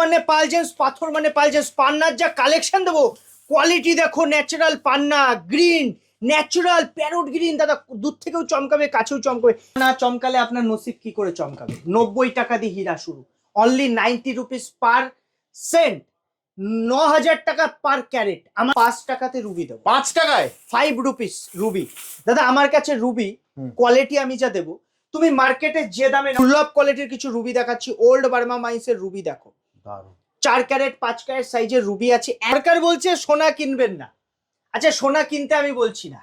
মানে পালজেন্স, পাথর মানে পালজেন্স। পান্নার যা কালেকশন দেবো, কোয়ালিটি দেখো, ন্যাচারাল পান্না, গ্রিন, ন্যাচারাল প্যারোট গ্রিন। দাদা দূর থেকেও চমকাবে, কাছেও চমকাবে। না চমকালে আপনার নসিব কি করে চমকাবে। 90 টাকা দিয়ে হীরা শুরু, অনলি 90 রুপিস পার সেন্ট, 9,000 টাকা পার ক্যারেট। আমার 5 টাকাতে রুবি দেবো। 5 টাকায় 5 রুপিস রুবি। দাদা আমার কাছে রুবি কোয়ালিটি আমি যা দেবো, তুমি মার্কেটে যে দামে দুর্লভ কোয়ালিটির কিছু রুবি দেখাচ্ছি। ওল্ড বার্মা মাইন্সের রুবি দেখো, 4 ক্যারেট 5 ক্যারেট সাইজের রুবি আছে। সরকার বলছে সোনা কিনবেন না। আচ্ছা সোনা কিনতে আমি বলছি না,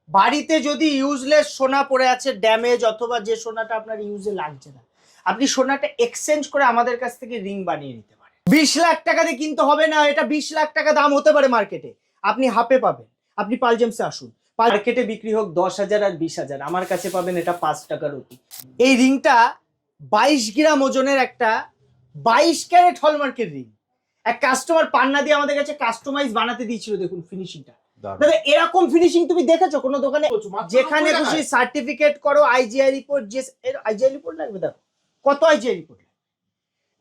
বাড়িতে যদি ইউজলেস সোনা পড়ে আছে, ড্যামেজ, অথবা যে সোনাটা আপনার ইউজে লাগছে না, আপনি সোনাটা এক্সচেঞ্জ করে আমাদের কাছ থেকে রিং বানিয়ে নিতে পারেন। 20 লাখ টাকা দিয়ে কিনতে হবে না, এটা 20 লাখ টাকা দাম হতে পারে মার্কেটে, আপনি হাফে পাবেন। আপনি পালজেমসে আসুন, মার্কেটে বিক্রি হোক 10,000 আর 20,000, আমার কাছে পাবেন এটা 5 টাকার অতি। এই রিংটা 22 গ্রাম ওজনের একটা 22 ক্যারেট হলমার্কের রিং। এক কাস্টমার পান্না দিয়ে আমাদের কাছে কাস্টমাইজ বানাতে দিয়েছিল, দেখুন ফিনিশিংটা। দাদা এরকম ফিনিশিং তুমি দেখেছো কোনো দোকানে? যেখানে খুশি সার্টিফিকেট করো, আইজিআই রিপোর্ট, যে আইজিআই রিপোর্ট লাগবে, দেখো কত আইজিআই রিপোর্ট,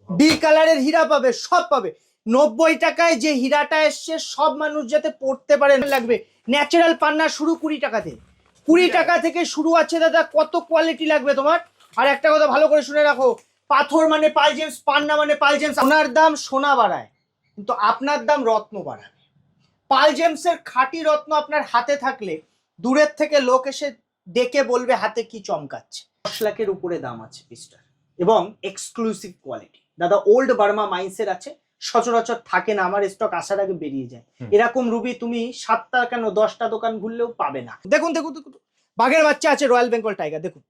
ডি কালারের হীরা পাবে, সব পাবে। 90 টাকায় যে হীরাটা এসছে, সব মানুষ যাতে পড়তে পারে লাগবে। ন্যাচারাল পান্না শুরু 20 টাকাতে, 20 টাকা থেকে শুরু আছে দাদা। কত কোয়ালিটি লাগবে তোমার। আর একটা কথা ভালো করে শুনে রাখো, পাথর মানে পালজেমস, পান্না মানে পালজেমস। সোনার দাম সোনা বাড়ায়, কিন্তু আপনার দাম রত্ন বাড়াবে। পালজেমসের খাঁটি রত্ন আপনার হাতে থাকলে দূরের থেকে লোক এসে দেখে বলবে হাতে কি চমকাচ্ছে। 10 লাখের উপরে দাম আছে পিসটার, এবং এক্সক্লুসিভ কোয়ালিটি। দাদা ওল্ড বার্মা মাইন্সের আছে, সচরাচর থাকে না, আমার স্টক আসার আগে বেরিয়ে যায়। এরকম রুবি তুমি 7টা কেন 10টা দোকান ঘুরলেও পাবে না। দেখুন দেখুন দেখুন, বাঘের বাচ্চা আছে, রয়্যাল বেঙ্গল টাইগার। দেখুন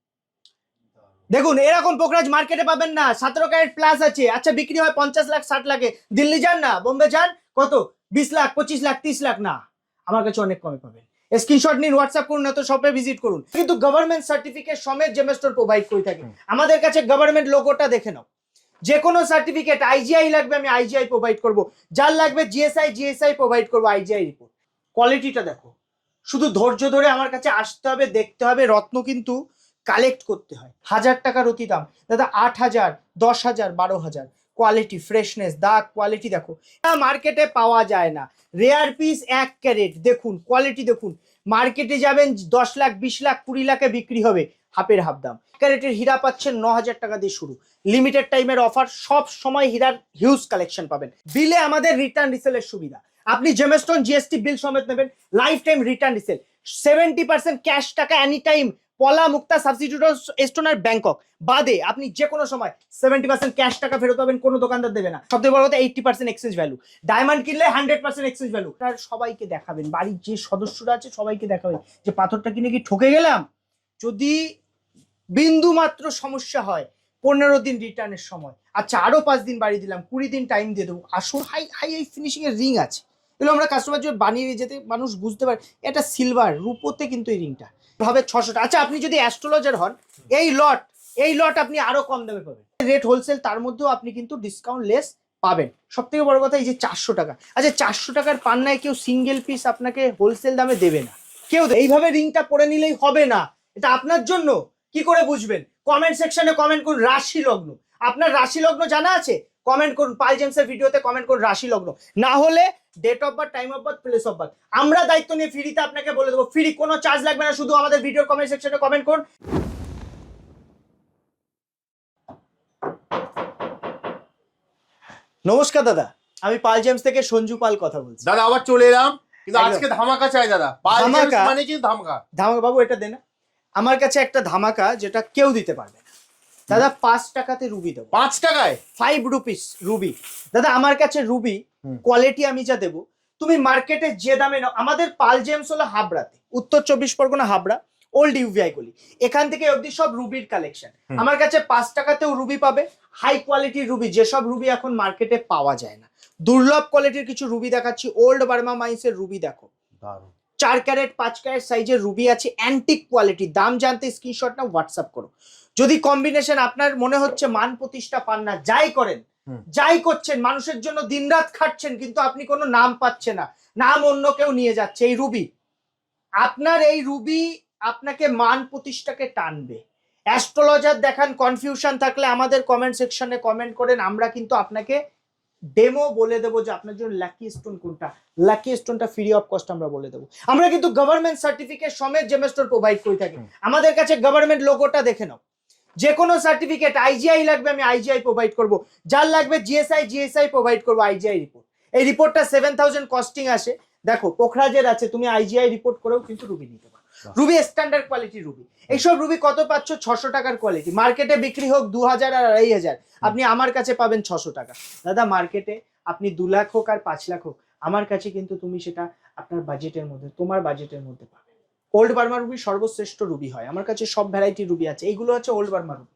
দেখুন, এরকম পোকরাজ মার্কেটে পাবেন না। 17 ক্যারেট প্লাস আছে। আচ্ছা বিক্রি হয় 50 লাখ 60 লাখে। দিল্লি যান না, বোম্বে যান, কত 20 লাখ 25 লাখ 30 লাখ না, আমার কাছে অনেক কমে পাবেন। স্ক্রিনশট নিন, হোয়াটসঅ্যাপ করুন, না তো শপে ভিজিট করুন। কিন্তু গভর্নমেন্ট সার্টিফিকেট সমেত জেমস স্টোর প্রোভাইড করে থাকে। আমাদের কাছে গভর্নমেন্ট লোগোটা দেখে নাও। যে কোনো সার্টিফিকেট, আইজিআই লাগবে আমি আইজিআই প্রোভাইড করব, যার লাগবে জিএসআই প্রোভাইড করব, আইজিআই রিপোর্ট। কোয়ালিটিটা দেখো, শুধু ধৈর্য ধরে আমার কাছে আসতে হবে, দেখতে হবে। রত্ন কিন্তু কালেক্ট করতে হয়। 1000 টাকার অতি দাম দাদা, 8,000, 10,000, 12,000। কোয়ালিটি, ফ্রেশনেস, দাগ, কোয়ালিটি দেখো, মার্কেটে পাওয়া যায় না। রেয়ার পিস 1 ক্যারেট, দেখুন কোয়ালিটি দেখুন। মার্কেটে যাবেন 10 লাখ 20 লাখ 20 লাখে বিক্রি হবে, হাফের হাফ দাম। ক্যারেটের হীরা পাচ্ছেন 9,000 টাকা দিয়ে শুরু। লিমিটেড টাইমের অফার, সব সময় হীরার হিউজ কালেকশন পাবেন। বিলে আমাদের রিটার্ন রিসেলের সুবিধা। আপনি জেমস্টোন জিএসটি বিল সমেত নেবেন, life time return resale, 70% cash টাকা এনি টাইম। পলা, মুক্তা, সাবস্টিটিউট স্টোন আর ব্যাংকক বাদে আপনি যে কোনো সময় 70% ক্যাশ টাকা ফেরত পাবেন, কোনো দোকানদার দেবে না। সবথেকে বড় কথা 80% এক্সচেঞ্জ ভ্যালু। ডায়মন্ড কিনলে 100% এক্সচেঞ্জ ভ্যালু। আর সবাইকে দেখাবেন, বাড়ির যে সদস্যরা আছে সবাইকে দেখাবেন যে পাথরটা কিনে কি ঠকে গেলাম। যদি বিন্দু মাত্র সমস্যা হয়, 15 দিন রিটার্নের সময়। আচ্ছা আরো 5 দিন বাড়িয়ে দিলাম, 20 দিন টাইম দিয়ে দেবো। আসুন, হাই হাই এই ফিনিশিং এর রিং আছে, এগুলো আমরা কাস্টমার জন্য বানিয়ে যেতে মানুষ বুঝতে পারে এটা সিলভার, রূপোতে কিন্তু এই রিংটা হবে 600 টাকা। আচ্ছা আপনি যদি অ্যাস্ট্রোলজার হন, এই লট আপনি আরো কম দামে পাবেন। রেট হোলসেল, তার মধ্যেও আপনি কিন্তু ডিসকাউন্ট লেস পাবেন। সব থেকে বড় কথা এই যে 400 টাকা। আচ্ছা 400 টাকার পান্নায় কেউ সিঙ্গেল পিস আপনাকে হোলসেল দামে দেবে না, কেউ। এইভাবে রিংটা পরে নিলেই হবে না, এটা আপনার জন্য। কি করে বুঝবেন? কমেন্ট সেকশনে কমেন্ট করুন রাশি লগ্ন। আপনার রাশি লগ্ন জানা আছে? কমেন্ট করুন, পালজেমসের ভিডিওতে কমেন্ট করুন রাশি লগ্ন। না হলে date of birth, time of birth, place of birth, আমরা দায়িত্ব নিয়ে ফ্রিতে আপনাকে বলে দেবো। ফ্রি, কোনো চার্জ লাগবে না, শুধু আমাদের ভিডিওর কমেন্ট সেকশনে কমেন্ট করুন। নমস্কার দাদা, আমি পালজেমস থেকে সঞ্জু পাল কথা বলছি। দাদা আবার চলে এলাম, কিন্তু আজকে ধামাকা চাই দাদা। পালজেমস মানে কি ধামাকা? ধামাকা বাবু, এটা দেনা আমার কাছে একটা ধামাকা, যেটা কেউ দিতে পারবে না দাদা। 5 টাকাতে রুবি দেবো। 5 টাকায় 5 রুপিস রুবি। দাদা আমার কাছে রুবি কোয়ালিটি আমি যা দেবো, তুমি মার্কেটে যে দামে নাও। আমাদের পালজেমস হলো হাবড়াতে, উত্তর 24 পরগনা, হাবড়া, ওল্ড ইউভিআই গলি। এখান থেকে অবধি সব রুবির কালেকশন। আমার কাছে 5 টাকাতেও রুবি পাবে, হাই কোয়ালিটির রুবি, যেসব রুবি এখন মার্কেটে পাওয়া যায় না। দুর্লভ কোয়ালিটির কিছু রুবি দেখাচ্ছি। ওল্ড বার্মা মাইন্সের রুবি দেখো, 4 ক্যারেট 5 ক্যারেট সাইজের রুবি আছে, অ্যান্টিক কোয়ালিটি। দাম জানতে স্ক্রিনশট না হোয়াটসঅ্যাপ করো। যদি কম্বিনেশন আপনার মনে হচ্ছে মান প্রতিষ্ঠা পান না, যাই করেন, যাই করছেন, মানুষের জন্য দিনরাত খাটছেন, কিন্তু আপনি কোনো নাম পাচ্ছেন না, নাম অন্য কেউ নিয়ে যাচ্ছে, এই রুবি আপনার, এই রুবি আপনাকে মান প্রতিষ্ঠাকে টানবে। অ্যাস্ট্রোলজার দেখান, কনফিউশন থাকলে আমাদের কমেন্ট সেকশনে কমেন্ট করেন, আমরা কিন্তু আপনাকে ডেমো বলে দেবো যে আপনার জন্য লাকি স্টোন কোনটা, লাকি স্টোনটা ফ্রি অফ কস্ট আমরা বলে দেবো। আমরা কিন্তু গভর্নমেন্ট সার্টিফিকেট সমেত জেমস্টোন প্রোভাইড করে থাকি। আমাদের কাছে গভর্নমেন্ট লোগোটা দেখে নাও, যে কোনো সার্টিফিকেট আইজিআই লাগবে আমি আইজিআই প্রোভাইড করব, যার লাগবে জিএসআই প্রোভাইড করবো আইজিআই রিপোর্ট। এই রিপোর্টটা 7000 কস্টিং আসে। দেখো পোখরাজের আছে, তুমি আইজিআই রিপোর্ট করেও কিন্তু রুবি নিতে পারো। Ruby standard quality Ruby. এইসব রুবি কত পাচ্ছ? 600 টাকার কোয়ালিটি। মার্কেটে বিক্রি হোক 2000 আর 2500, আপনি আমার কাছে পাবেন 600 টাকা। দাদা মার্কেটে আপনি 2 লাখ হোক আর 5 লাখ হোক, আমার কাছে কিন্তু তুমি সেটা আপনার বাজেটের মধ্যে, তোমার বাজেটের মধ্যে পাবে। ওল্ড বার্মা রুবি সর্বশ্রেষ্ঠ রুবি হয়, আমার কাছে সব ভ্যারাইটি রুবি আছে। এইগুলো হচ্ছে old Burma Ruby.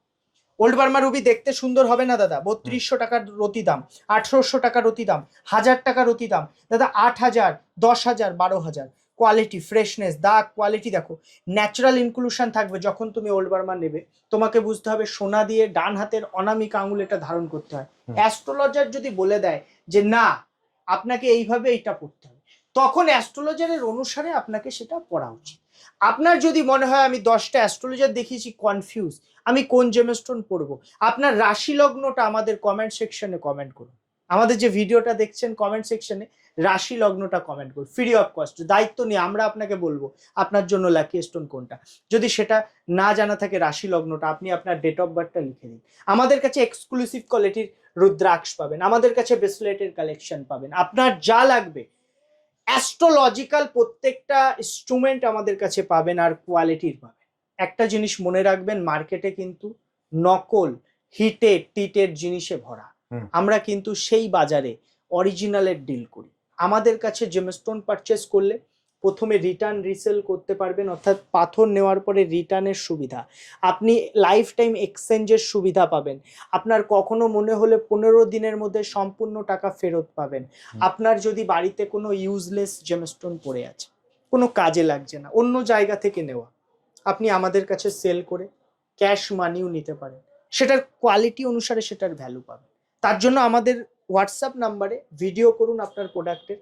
Old Burma Ruby দেখতে সুন্দর হবে না দাদা, 3200 টাকার রতি দাম, 1800 টাকার রতি দাম, 1000 টাকার রতি দাম দাদা, 8000, 10000, 12000। কোয়ালিটি, ফ্রেশনেস, দাগ, কোয়ালিটি দেখো, ন্যাচারাল ইনক্লুশন থাকবে। যখন তুমি ওল্ড বার্মা নেবে তোমাকে বুঝতে হবে সোনা দিয়ে ডান হাতের অনামিকা আঙুল এটা ধারণ করতে হয়। অ্যাস্ট্রোলজার যদি বলে দেয় যে না আপনাকে এইভাবে এইটা পড়তে হবে, তখন অ্যাস্ট্রোলজারের অনুসারে আপনাকে সেটা পড়া উচিত। আপনার যদি মনে হয় আমি 10টা অ্যাস্ট্রোলজার দেখিয়েছি কনফিউজ, আমি কোন জেমস্টোন পড়বো, আপনার রাশি লগ্নটা আমাদের কমেন্ট সেকশনে কমেন্ট করুন। আমাদের যে ভিডিওটা দেখছেন কমেন্ট সেকশনে রাশি লগ্নটা কমেন্ট করুন, ফ্রি অফ কস্ট, দায়িত্ব নিয়ে আমরা আপনাকে বলবো আপনার জন্য লাকি স্টোন কোনটা। যদি সেটা না জানা থাকে রাশি লগ্নটা, আপনি আপনার ডেট অফ বার্থটা লিখে দিন। আমাদের কাছে এক্সক্লুসিভ কোয়ালিটির রুদ্রাক্ষ পাবেন, আমাদের কাছে ব্রেসলেটের কালেকশন পাবেন, আপনার যা লাগবে অ্যাস্ট্রোলজিক্যাল প্রত্যেকটা ইনস্ট্রুমেন্ট আমাদের কাছে পাবেন আর কোয়ালিটির পাবেন। একটা জিনিস মনে রাখবেন, মার্কেটে কিন্তু নকল হিটেড টিটেড জিনিসে ভরা, আমরা কিন্তু সেই বাজারে অরিজিনালের ডিল করি। আমাদের কাছে জেমস্টোন পারচেস করলে প্রথমে রিটার্ন রিসেল করতে পারবেন, অর্থাৎ পাথর নেওয়ার পরে রিটার্নের সুবিধা, আপনি লাইফ টাইম এক্সচেঞ্জের সুবিধা পাবেন, আপনার কখনো মনে হলে 15 দিনের মধ্যে সম্পূর্ণ টাকা ফেরত পাবেন। আপনার যদি বাড়িতে কোনো ইউজলেস জেমস্টোন পড়ে আছে, কোনো কাজে লাগছে না, অন্য জায়গা থেকে নেওয়া, আপনি আমাদের কাছে সেল করে ক্যাশ মানিও নিতে পারেন, সেটার কোয়ালিটি অনুসারে সেটার ভ্যালু পাবেন। তার জন্য আমাদের হোয়াটসঅ্যাপ নাম্বারে ভিডিও করুন আপনার প্রোডাক্টের,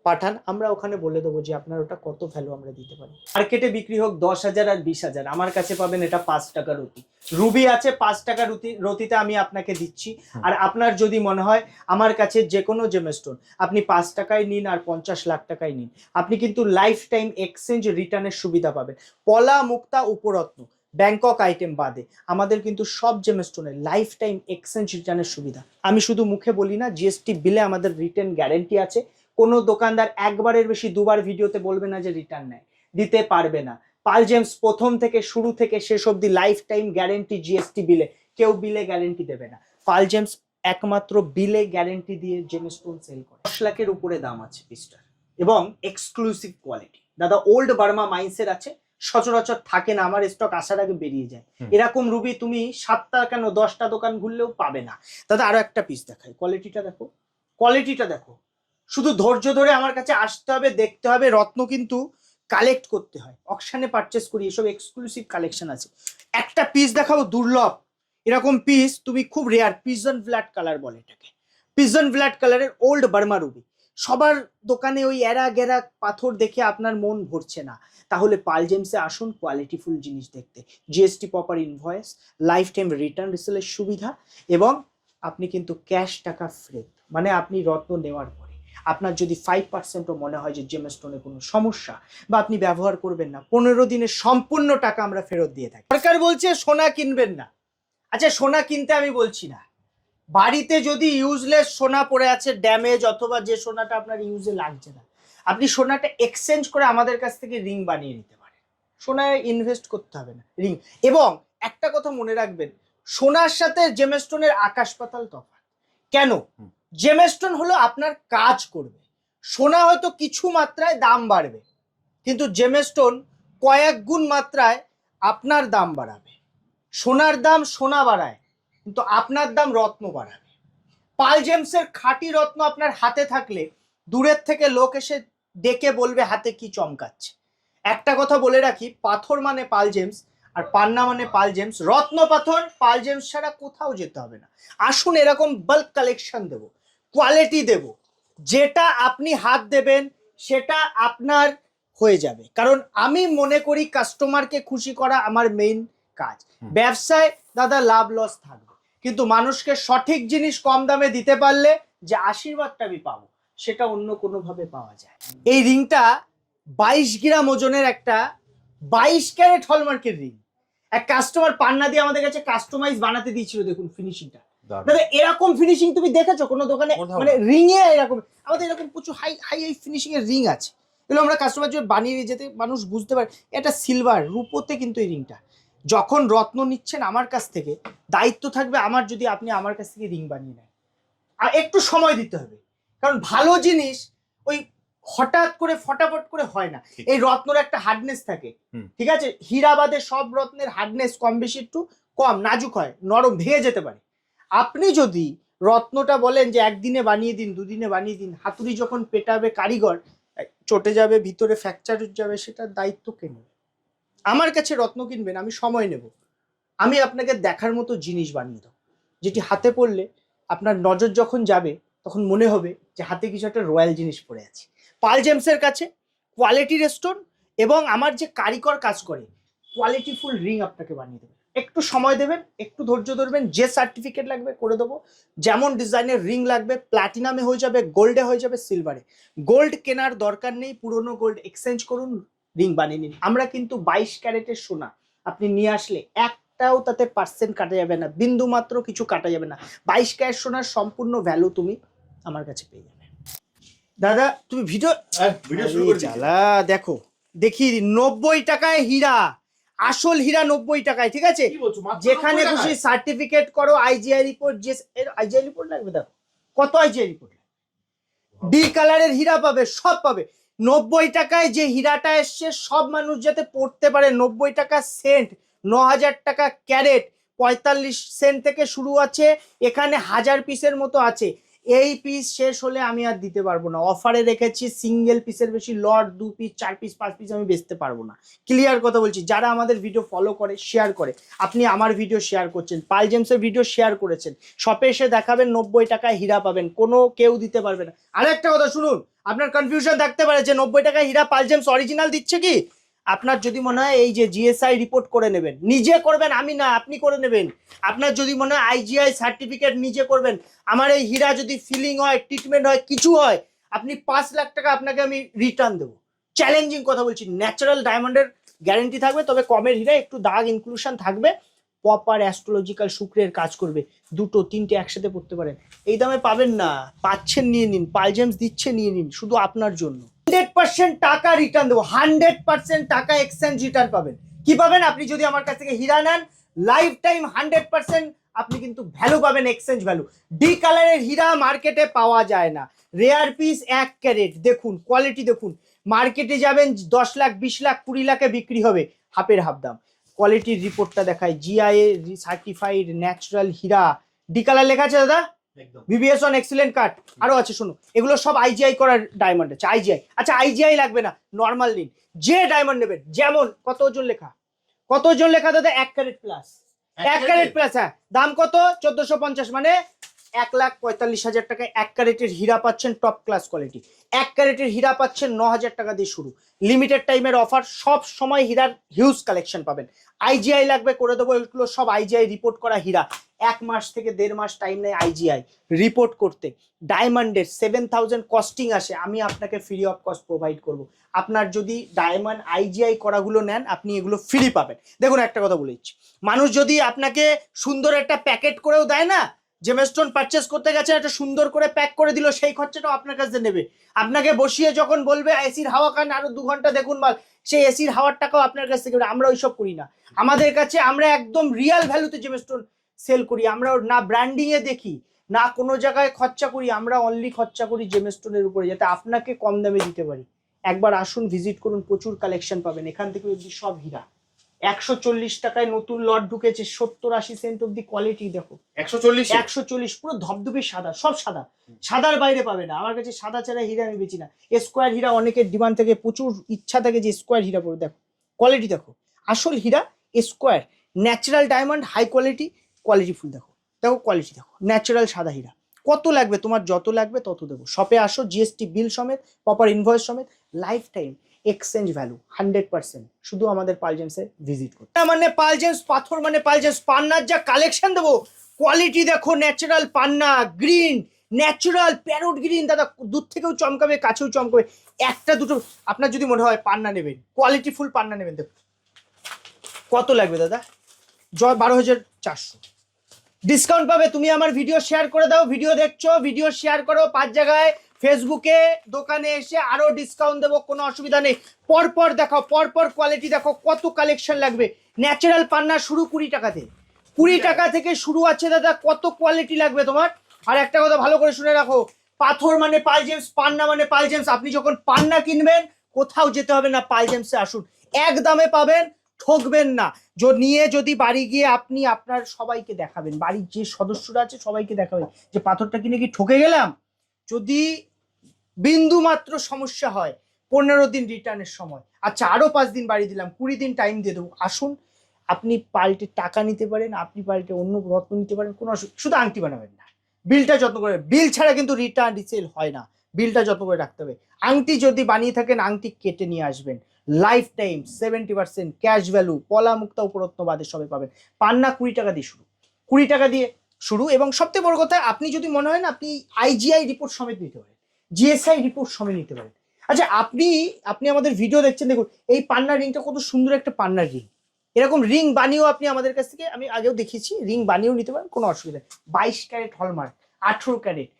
পাঠান, আমরা ওখানে বলে দেবো যে আপনার ওটা কত ভ্যালু আমরা দিতে পারি। মার্কেটে বিক্রি হোক 10,000 আর 20,000, আমার কাছে পাবেন এটা 5 টাকা রতি। রুবি আছে 5 টাকা রতিতে আমি আপনাকে দিচ্ছি। আর আপনার যদি মনে হয় আমার কাছে যে কোনো জেমস্টোন আপনি 5 টাকায় নিন আর 50 লাখ টাকায় নিন, আপনি কিন্তু লাইফ টাইম এক্সচেঞ্জ রিটার্নের সুবিধা পাবেন। পলা, মুক্তা, উপরত্ন, ব্যাংকক আইটেম বাদে আমাদের কিন্তু সব জেমস্টোনের লাইফ টাইম এক্সচেঞ্জ রিটার্নের সুবিধা। আমি শুধু মুখে বলি না, জিএসটি বিলে আমাদের রিটার্ন গ্যারেন্টি আছে। কোনো দোকানদার একবারের বেশি দুবার ভিডিওতে বলবে না যে রিটার্ন নেয়, দিতে পারবে না। পাল জেমস প্রথম থেকে শুরু থেকে শেষ অবধি লাইফ টাইম গ্যারেন্টি জিএসটি বিলে, কেউ বিলে গ্যারেন্টি দেবে না। পাল জেমস একমাত্র বিলে গ্যারেন্টি দিয়ে জেমস্টোন সেল করে। 10 লাখের উপরে দাম আছে পিসটার এবং এক্সক্লুসিভ কোয়ালিটি। দাদা ওল্ড বার্মা মাইন্সের আছে, সচরাচর থাকে না, আমার স্টক আসার আগে বেরিয়ে যায়। এরকম রুবি তুমি 7টা কেন 10টা দোকান ঘুরলেও পাবে না। দাদা আরো একটা পিস দেখাই, কোয়ালিটিটা দেখো, কোয়ালিটিটা দেখো। শুধু ধৈর্য ধরে আমার কাছে আসতে হবে, দেখতে হবে। রত্ন কিন্তু কালেক্ট করতে হয়, অকশনে পারচেস করি, এসব এক্সক্লুসিভ কালেকশন আছে। একটা পিস দেখাবো দুর্লভ, এরকম পিস তুমি খুব রেয়ার, পিজন ফ্ল্যাট কালার বলে এটাকে, পিজন ফ্ল্যাট কালারের ওল্ড বার্মা রুবি। সবার দোকানে ওই এরা গেরা পাথর দেখে আপনার মন ভরছে না, তাহলে পাল জেমসে আসুন কোয়ালিটিফুল জিনিস দেখতে। GST proper invoice, life time return রিসেলের সুবিধা, এবং আপনি কিন্তু ক্যাশ টাকা ফেরত, মানে আপনি রত্ন নেওয়ার পরে আপনার যদি 5%ও মনে হয় যে জেমস্টোনে কোনো সমস্যা বা আপনি ব্যবহার করবেন না, 15 দিনের সম্পূর্ণ টাকা আমরা ফেরত দিয়ে থাকি। সরকার বলছে সোনা কিনবেন না, আচ্ছা সোনা কিনতে আমি বলছি না, বাড়িতে যদি ইউজলেস সোনা পড়ে আছে, ড্যামেজ, অথবা যে সোনাটা আপনার ইউজে লাগছে না, আপনি সোনাটা এক্সচেঞ্জ করে আমাদের কাছ থেকে রিং বানিয়ে নিতে পারেন। সোনায় ইনভেস্ট করতে হবে না, রিং। এবং একটা কথা মনে রাখবেন, সোনার সাথে জেমস্টোনের আকাশ পাতাল তফাৎ। কেন? জেমস্টোন হলো আপনার কাজ করবে, সোনা হয়তো কিছু মাত্রায় দাম বাড়বে, কিন্তু জেমস্টোন কয়েক গুণ মাত্রায় আপনার দাম বাড়াবে। সোনার দাম সোনা বাড়ায়, কিন্তু আপনার দাম রত্ন বাড়াবে। পাল জেমসের খাঁটি রত্ন আপনার হাতে থাকলে দূরের থেকে লোক এসে ডেকে বলবে হাতে কি চমকাচ্ছে। একটা কথা বলে রাখি, পাথর মানে পাল জেমস আর পান্না মানে পাল জেমস, রত্ন পাথর পাল জেমস ছাড়া কোথাও যেতে হবে না। আসুন এরকম বাল্ক কালেকশন দেবো, কোয়ালিটি দেব, যেটা আপনি হাত দেবেন সেটা আপনার হয়ে যাবে। কারণ আমি মনে করি কাস্টমারকে খুশি করা আমার মেইন কাজ। ব্যবসায় দাদা লাভ লস থাকবে, কিন্তু মানুষকে সঠিক জিনিস কম দামে দিতে পারলে যে আশীর্বাদটা আমি পাবো সেটা অন্য কোনো ভাবে পাওয়া যায়। এই রিংটা 22 গ্রাম ওজনের একটা 22 ক্যারেট হলমার্কের রিং। এক কাস্টমার পান্না দিয়ে আমাদের কাছে কাস্টমাইজ বানাতে দিয়েছিল, দেখুন ফিনিশিংটা। দাদা এরকম ফিনিশিং তুমি দেখেছো কোনো দোকানে? মানে রিং এ এরকম, আমাদের এরকম প্রচুর হাই হাই ফিনিশিং এর রিং আছে, এগুলো আমরা কাস্টমার যদি বানিয়ে যেতে মানুষ বুঝতে পারে এটা সিলভার রূপোতে। কিন্তু এই রিংটা যখন রত্ন নিচ্ছেন আমার কাছ থেকে, দায়িত্ব থাকবে আমার, যদি আপনি আমার কাছ থেকে রিং বানিয়ে নেন আর একটু সময় দিতে হবে, কারণ ভালো জিনিস ওই হঠাৎ করে ফটাফট করে হয় না। এই রত্নর একটা হার্ডনেস থাকে, ঠিক আছে? হীরাবাদে সব রত্নের হার্ডনেস কম বেশি একটু কম, নাজুক হয়, নরম, ভেঙে যেতে পারে। আপনি যদি রত্নটা বলেন যে একদিনে বানিয়ে দিন, দুদিনে বানিয়ে দিন, হাতুড়ি যখন পেটাবে কারিগর, চটে যাবে, ভিতরে ফ্র্যাকচার যাবে, সেটার দায়িত্ব কে নেবে? আমার কাছে রত্ন কিনবেন, আমি সময় নেব, আমি আপনাকে দেখার মতো জিনিস বানিয়ে দেবো, যেটি হাতে পড়লে আপনার নজর যখন যাবে তখন মনে হবে যে হাতে কিছু একটা রয়্যাল জিনিস পড়ে আছে। পাল জেমসের কাছে কোয়ালিটির স্টোন এবং আমার যে কারিগর কাজ করে কোয়ালিটিফুল রিং আপনাকে বানিয়ে দেবে। একটু সময় দেবেন, একটু ধৈর্য ধরবেন, যে সার্টিফিকেট লাগবে করে দেবো, যেমন ডিজাইনের রিং লাগবে প্ল্যাটিনামে হয়ে যাবে, গোল্ডে হয়ে যাবে, সিলভারে। গোল্ড কেনার দরকার নেই, পুরনো গোল্ড এক্সচেঞ্জ করুন, রিং বানিয়ে নিন। আমরা কিন্তু 22 ক্যারেটের সোনা আপনি নিয়ে আসলে একটাও তাতে পার্সেন্ট কাটা যাবে না, বিন্দু মাত্র কিছু কাটা যাবে না। 22 ক্যারেট সোনার সম্পূর্ণ ভ্যালু তুমি আমার কাছে পেয়ে যাবে। দাদা তুমি ভিডিও শুরু করে চালা, দেখো দেখি 90 টাকায় হীরা, আসল হীরা 90 টাকায়, ঠিক আছে? যেখানে খুশি সার্টিফিকেট করো, আইজিআই রিপোর্ট, যে আইজিআই রিপোর্ট লাগবে, দেখো কত আইজিআই রিপোর্ট, ডি কালারের হীরা পাবে, সব পাবে 90 টাকায়। যে হীরাটা এসছে সব মানুষ যাতে পড়তে পারে, 90 টাকা সেন্ট, 9000 টাকা ক্যারেট, 45 সেন্ট থেকে শুরু আছে, এখানে 1000 পিসের মতো আছে। এই পিস শেষ হলে আমি আর দিতে পারবো না, অফারে রেখেছি, সিঙ্গেল পিসের বেশি লট 2 পিস 4 পিস 5 পিস আমি বেচতে পারবো না। ক্লিয়ার কথা বলছি, যারা আমাদের ভিডিও ফলো করে, শেয়ার করে, আপনি আমার ভিডিও শেয়ার করছেন, পাল জেমসের ভিডিও শেয়ার করেছেন, শপে এসে দেখাবেন 90 টাকায় হীরা পাবেন, কোনো কেউ দিতে পারবে না। আরেকটা কথা শুনুন, আপনার কনফিউশন থাকতে পারে যে 90 টাকায় হীরা পাল জেমস অরিজিনাল দিচ্ছে কি? আপনার যদি মনে হয় এই যে জিএসআই রিপোর্ট করে নেবেন, নিজে করবেন, আমি না, আপনি করে নেবেন। আপনার যদি মনে হয় আইজিআই সার্টিফিকেট নিজে করবেন, আমার এই হীরা যদি ফিলিং হয়, ট্রিটমেন্ট হয়, কিছু হয়, আপনি 5 লাখ টাকা আপনাকে আমি রিটার্ন দেবো। চ্যালেঞ্জিং কথা বলছি, ন্যাচারাল ডায়মন্ডের গ্যারেন্টি থাকবে, তবে কমের হীরা একটু দাগ ইনক্লুশন থাকবে, প্রপার অ্যাস্ট্রোলজিক্যাল শুক্রের কাজ করবে, 2টো 3টে একসাথে পড়তে পারেন। এই দামে পাবেন না, পাচ্ছেন, নিয়ে নিন, পাল জেমস দিচ্ছে, নিয়ে নিন, শুধু আপনার জন্য। 100% টাকা রিটার্ন দেবো, 100% টাকা এক্সচেঞ্জ রিটার্ন পাবেন। কি পাবেন? আপনি যদি আমার কাছ থেকে হীরা নেন, লাইফ টাইম 100% আপনি কিন্তু ভ্যালু পাবেন, এক্সচেঞ্জ ভ্যালু। ডি কালারের হীরা মার্কেটে পাওয়া যায় না, রেয়ার পিস 1 ক্যারেট, দেখুন কোয়ালিটি দেখুন, মার্কেটে যাবেন 10 লাখ 20 লাখ 20 লাখে বিক্রি হবে, হাফের হাফ দাম। কোয়ালিটির রিপোর্টটা দেখায়, জিআইএ সার্টিফাইড ন্যাচারাল হীরা, ডি কালার লেখা আছে দাদা, বিবিএস অন এক্সিলেন্ট কাট, আরো আছে শুনো, এগুলো সব আইজিআই করার ডায়মন্ড আছে, আইজিআই। আচ্ছা আইজিআই লাগবে না, নর্মাল নিন, যে ডায়মন্ড নেবেন, যেমন কত ওজন লেখা, কত ওজন লেখা দাদা? 1 ক্যারেট প্লাস, 1 ক্যারেট প্লাস, হ্যাঁ। দাম কত? 1450, মানে 1,45,000 টাকায় 1 ক্যারেটের হীরা পাচ্ছেন, টপ ক্লাস কোয়ালিটি। 1 ক্যারেটের হীরা পাচ্ছেন 9,000 টাকা দিয়ে শুরু, লিমিটেড টাইমের অফার, সব সময় হীরার হিউজ কালেকশন পাবেন। আইজিআই লাগবে, করে দেবো, এগুলো সব আইজিআই রিপোর্ট করা হীরা, 1 মাস থেকে 1.5 মাস টাইম নেয় আইজিআই রিপোর্ট করতে। ডায়মন্ডের 7000 কস্টিং আসে, আমি আপনাকে ফ্রি অফ কস্ট প্রোভাইড করব। আপনার যদি ডায়মন্ড আইজিআই করাগুলো নেন, আপনি এগুলো ফ্রি পাবেন। দেখুন একটা কথা বলে দিচ্ছি, মানুষ যদি আপনাকে সুন্দর একটা প্যাকেট করেও দেয় না, জেমস্টোন পারচেস করতে গেছে, একটা সুন্দর করে প্যাক করে দিল, সেই খরচাটাও আপনার কাছে নেবে। আপনাকে বসিয়ে যখন বলবে এসির হাওয়া খান, আরো 2 ঘন্টা দেখুন মাল, সেই এসির হাওয়ার টাকাও আপনার কাছ থেকে। আমরা ওইসব করি না, আমাদের কাছে আমরা একদম রিয়াল ভ্যালুতে জেমস্টোন সেল করি। আমরা না ব্র্যান্ডিং এ দেখি, না কোনো জায়গায় খরচা করি, আমরা অনলি খরচা করি জেমস্টোনের উপরে, যাতে আপনাকে কম দামে দিতে পারি। একবার আসুন, ভিজিট করুন, প্রচুর কালেকশন পাবেন, এখান থেকে অবধি সব হীরা। 140 টাকায় নতুন লট ঢুকেছে, 70-80 সেন্ট অব্দি কোয়ালিটি দেখো, 140 পুরো ধবধবে সাদা, সব সাদা, সাদার বাইরে পাবে না আমার কাছে। সাদা ছাড়া হীরা আমি বেচি না। স্কোয়ার হীরা অনেকের ডিমান্ড থেকে, প্রচুর ইচ্ছা থাকে যে স্কোয়ার হীরা পরে, দেখো কোয়ালিটি দেখো, আসল হীরা square, natural diamond, high quality, qualityful, দেখো দেখো কোয়ালিটি দেখো, ন্যাচারাল সাদা হীরা। কত লাগবে তোমার? যত লাগবে তত দেবো। শপে আসো, জিএসটি বিল সমেত, প্রপার ইনভয়েস সমেত, লাইফ টাইম এক্সচেঞ্জ ভ্যালু 100%, শুধু আমাদের পাল জেমসে ভিজিট করতে। মানে পাল জেমস, পাথর মানে পাল জেমস, পান্নার যা কালেকশন দেবো, কোয়ালিটি দেখো, ন্যাচারাল পান্না, গ্রিন, ন্যাচারাল প্যারোট গ্রিন দাদা, দূর থেকেও চমকাবে কাছেও চমকাবে। একটা দুটো আপনার যদি মনে হয় পান্না নেবেন, কোয়ালিটি ফুল পান্না নেবেন, দেখুন কত লাগবে দাদা, 12,400 ডিসকাউন্ট পাবে। তুমি আমার ভিডিও শেয়ার করে দাও, ভিডিও দেখছো, ভিডিও শেয়ার করো 5 জায়গায়, ফেসবুকে, দোকানে এসে আরো ডিসকাউন্ট দেবো, কোনো অসুবিধা নেই। পরপর দেখাও, পরপর কোয়ালিটি দেখো, কত কালেকশন লাগবে। ন্যাচারাল পান্না শুরু 20 টাকাতে, 20 টাকা থেকে শুরু আছে দাদা, কত কোয়ালিটি লাগবে তোমার। আর একটা কথা ভালো করে শুনে রাখো, পাথর মানে পাল জেমস, পান্না মানে পাল জেমস। আপনি যখন পান্না কিনবেন কোথাও যেতে হবে না, পাল জেমসে আসুন, এক দামে পাবেন, ঠকবেন না। নিয়ে যদি বাড়ি গিয়ে আপনি আপনার সবাইকে দেখাবেন, বাড়ির যে সদস্যরা আছে সবাইকে দেখাবেন যে পাথরটা কিনে কি ঠকে গেলাম। যদি বিন্দু মাত্র সমস্যা হয় 15 দিন রিটার্নের সময়, আচ্ছা আরো 5 দিন বাড়ি দিলাম, 20 দিন টাইম দিয়ে দেবো, আসুন। আপনি পাল্টে টাকা নিতে পারেন, আপনি পাল্টে অন্য রত্ন নিতে পারেন, কোনো শুধু আংটি বানাবেন না, বিলটা যত্ন করে, বিল ছাড়া কিন্তু রিটার্ন রিসেল হয় না, বিলটা যত্ন করে রাখতে হবে। আংটি যদি বানিয়ে থাকেন আংটি কেটে নিয়ে আসবেন, লাইফ টাইম 70% ক্যাশ ভ্যালু, পলা মুক্তা উপরত্ন বাদে সবে পাবেন। পান্না 20 টাকা দিয়ে শুরু, 20 টাকা দিয়ে শুরু। এবং সবথেকে বড় কথা, আপনি যদি মনে হয় না, আপনি IGI রিপোর্ট সমেত নিতে পারেন, GSI রিপোর্ট সমেত নিতে পারেন। আচ্ছা আপনি আমাদের ভিডিও দেখছেন, দেখুন এই পান্নার রিংটা কত সুন্দর একটা পান্নার রিং। এরকম রিং বানিয়েও আপনি আমাদের কাছ থেকে, আমি আগেও দেখিয়েছি, রিং বানিয়েও নিতে পারেন, কোনো অসুবিধা নেই। 22 ক্যারেট হলমার্ক, 18 ক্যারেট,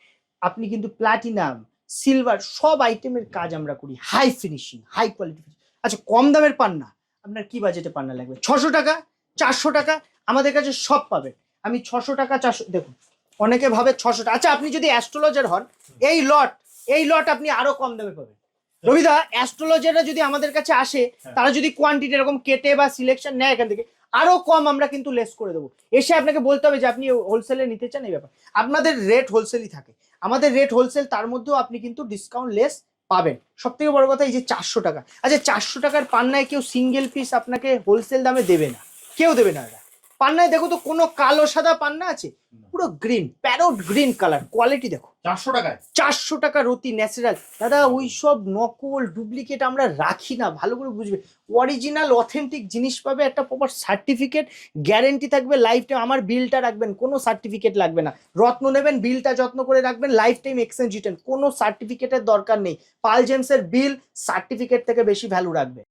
আপনি কিন্তু প্লাটিনাম, সিলভার সব আইটেমের কাজ আমরা করি, হাই ফিনিশিং, হাই কোয়ালিটি। আচ্ছা কম দামের পান্না, আপনার কি বাজেটে পান্না লাগবে? 600 টাকা, 400 টাকা, আমাদের কাছে সব পাবেন। আমি 600 টাকা, 400, দেখুন অনেকে ভাবে 600 টাকা। আচ্ছা আপনি যদি অ্যাস্ট্রোলজার হন, এই লট আপনি আরো কম দামে পাবেন। রবিদা, অ্যাস্ট্রোলজাররা যদি আমাদের কাছে আসে, তারা যদি কোয়ান্টিটি এরকম কেটে বা সিলেকশন নেয় এখান থেকে, আরো কম আমরা কিন্তু লেস করে দেবো। এসে আপনাকে বলতে হবে যে আপনি হোলসেলে নিতে চান, এই ব্যাপার। আপনাদের রেট হোলসেলই থাকে, আমাদের রেট হোলসেল, তার মধ্যেও আপনি কিন্তু ডিসকাউন্ট লেস পাবেন। সব থেকে বড় কথা, এই যে 400 টাকা, আচ্ছা 400 টাকার পান্নায় কেউ সিঙ্গেল পিস আপনাকে হোলসেল দামে দেবে না, কেউ দেবে না। পান্নায় দেখো তো কোনো কালো সাদা পান্না আছে? পুরো green, parrot green colour, quality দেখো। 400 টাকায় 400 টাকা রতি ন্যাচারাল দাদা। ওই সব নকল ডুপ্লিকেট আমরা রাখি না, ভালো করে বুঝবে। অরিজিনাল অথেন্টিক জিনিস পাবে, একটা প্রপার সার্টিফিকেট, গ্যারেন্টি থাকবে লাইফ টাইম। আমার বিলটা রাখবেন, কোনো সার্টিফিকেট লাগবে না। রত্ন নেবেন, বিলটা যত্ন করে রাখবেন, লাইফ টাইম এক্সচেঞ্জ রিটার্ন, কোনো সার্টিফিকেটের দরকার নেই। পাল জেমসের বিল সার্টিফিকেট থেকে বেশি ভ্যালু রাখবে।